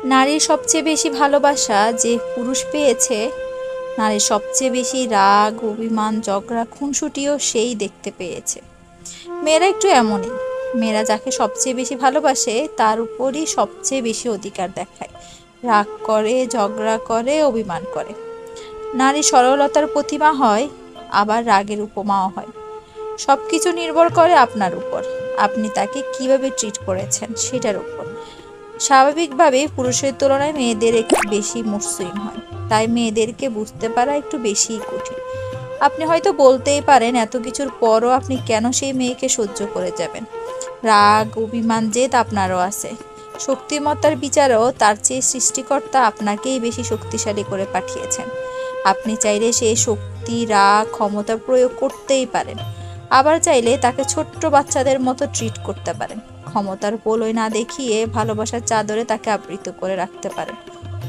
নারীর সবচেয়ে বেশি ভালোবাসা যে পুরুষ পেয়েছে, নারীর সবচেয়ে বেশি রাগ, অভিমান, ঝগড়া, খুনসুটিও সেই দেখতে পেয়েছে। মেয়েরা একটু এমনই। মেয়েরা যাকে সবচেয়ে বেশি ভালোবাসে তার উপরই সবচেয়ে বেশি অধিকার দেখায়, রাগ করে, ঝগড়া করে, অভিমান করে। নারী সরলতার প্রতিমা হয়, আবার রাগের উপমাও হয়। সবকিছু নির্ভর করে আপনার উপর, আপনি তাকে কিভাবে ট্রিট করেছেন সেটার উপর। স্বাভাবিকভাবেই পুরুষের তুলনায় মেয়েদের একটু বেশি মসৃণ হয়, তাই মেয়েদেরকে বুঝতে পারা একটু বেশিই কঠিন। আপনি হয়তো বলতেই পারেন, এত কিছুর পরও আপনি কেন সেই মেয়েকে সহ্য করে যাবেন? রাগ, অভিমান, জেদ আপনারও আছে। শক্তিমত্তার বিচারেও তার চেয়ে সৃষ্টিকর্তা আপনাকেই বেশি শক্তিশালী করে পাঠিয়েছেন। আপনি চাইলে সেই শক্তি, রাগ, ক্ষমতা প্রয়োগ করতেই পারেন। আবার চাইলে তাকে ছোট্ট বাচ্চাদের মতো ট্রিট করতে পারেন। ক্ষমতার প্রলয় না দেখিয়ে ভালোবাসার চাদরে তাকে আবৃত করে রাখতে পারেন।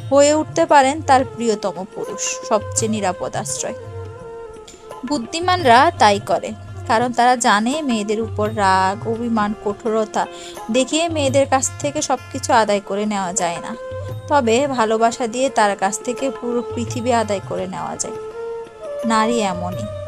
হয়ে উঠতে পারেন তার প্রিয়তম পুরুষ, সবচেয়ে নিরাপদ আশ্রয়। বুদ্ধিমানরা তাই করে, কারণ তারা জানে মেয়েদের উপর রাগ, অভিমান, কঠোরতা দেখিয়ে মেয়েদের কাছ থেকে সবকিছু আদায় করে নেওয়া যায় না। তবে ভালোবাসা দিয়ে তার কাছ থেকে পুরো পৃথিবী আদায় করে নেওয়া যায়। নারী এমনই।